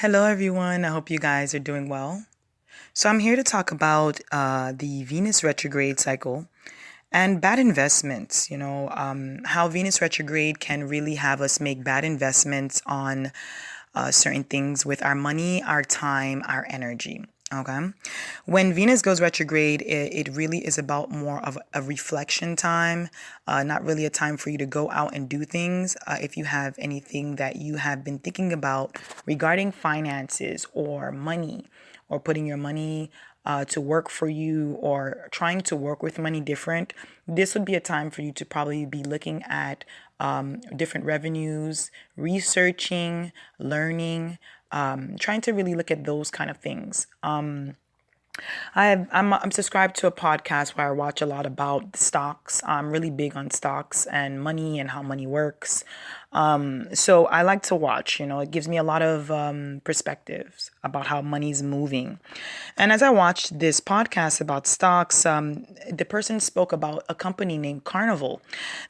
Hello, everyone. I hope you guys are doing well. So, I'm here to talk about the Venus retrograde cycle and bad investments. How Venus retrograde can really have us make bad investments on certain things with our money, our time, our energy. Okay. When Venus goes retrograde, it really is about more of a reflection time, not really a time for you to go out and do things. If you have anything that you have been thinking about regarding finances or money, or putting your money to work for you, or trying to work with money different, this would be a time for you to probably be looking at different revenues, researching, learning, trying to really look at those kind of things. I'm subscribed to a podcast where I watch a lot about stocks. I'm really big on stocks and money and how money works. So I like to watch. It gives me a lot of perspectives about how money's moving. And as I watched this podcast about stocks, the person spoke about a company named Carnival,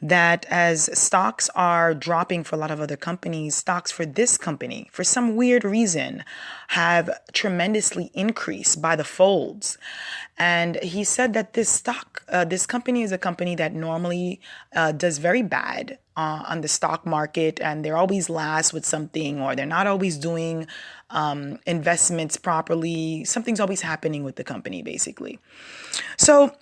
that as stocks are dropping for a lot of other companies, stocks for this company, for some weird reason, have tremendously increased by the folds. And he said that this company is a company that normally does very bad on the stock market, and they're always last with something, or they're not always doing investments properly. Something's always happening with the company, basically. So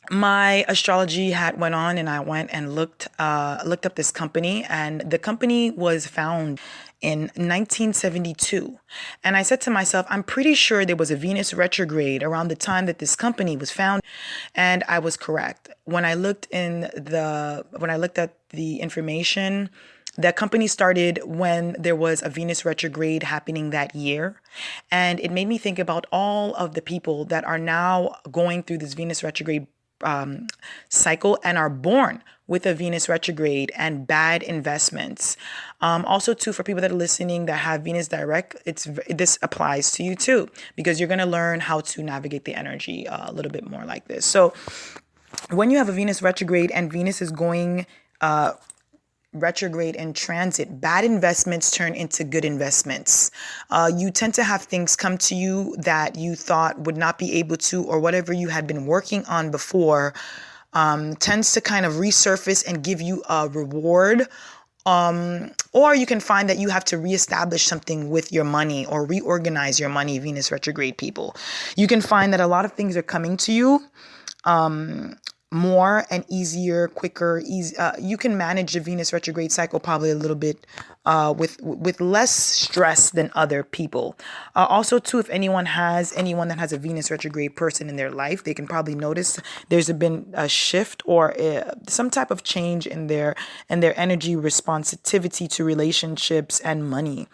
my astrology hat went on, and I went and looked up this company, and the company was found in 1972. And I said to myself, I'm pretty sure there was a Venus retrograde around the time that this company was found, and I was correct. When I looked at the information, that company started when there was a Venus retrograde happening that year. And it made me think about all of the people that are now going through this Venus retrograde cycle and are born with a Venus retrograde and bad investments. Also, too, for people that are listening that have Venus direct, this applies to you too, because you're going to learn how to navigate the energy a little bit more like this. So when you have a Venus retrograde and Venus is going retrograde and transit, bad investments turn into good investments. You tend to have things come to you that you thought would not be able to, or whatever you had been working on before tends to kind of resurface and give you a reward. Or you can find that you have to reestablish something with your money or reorganize your money, Venus retrograde people. You can find that a lot of things are coming to you more and easier, quicker, you can manage the Venus retrograde cycle probably a little bit with less stress than other people. Also, too, if anyone that has a Venus retrograde person in their life, they can probably notice there's been a shift or some type of change in their energy responsivity to relationships and money.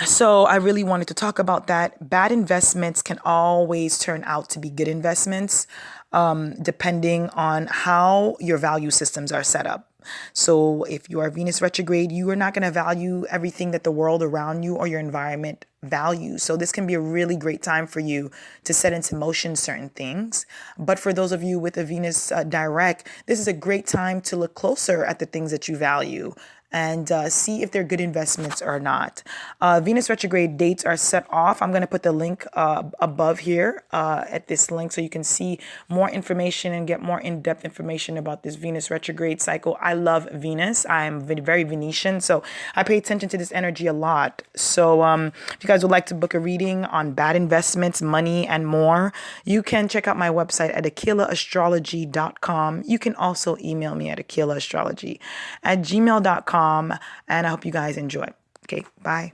So I really wanted to talk about that. Bad investments can always turn out to be good investments, depending on how your value systems are set up. So if you are Venus retrograde, you are not going to value everything that the world around you or your environment values. So this can be a really great time for you to set into motion certain things. But for those of you with a Venus direct, this is a great time to look closer at the things that you value and see if they're good investments or not. Venus retrograde dates are set off. I'm going to put the link above here at this link so you can see more information and get more in-depth information about this Venus retrograde cycle. I love Venus. I'm very Venetian, so I pay attention to this energy a lot. So if you guys would like to book a reading on bad investments, money, and more, you can check out my website at aquilaastrology.com. You can also email me at aquilaastrology@gmail.com. And I hope you guys enjoy. Okay, bye.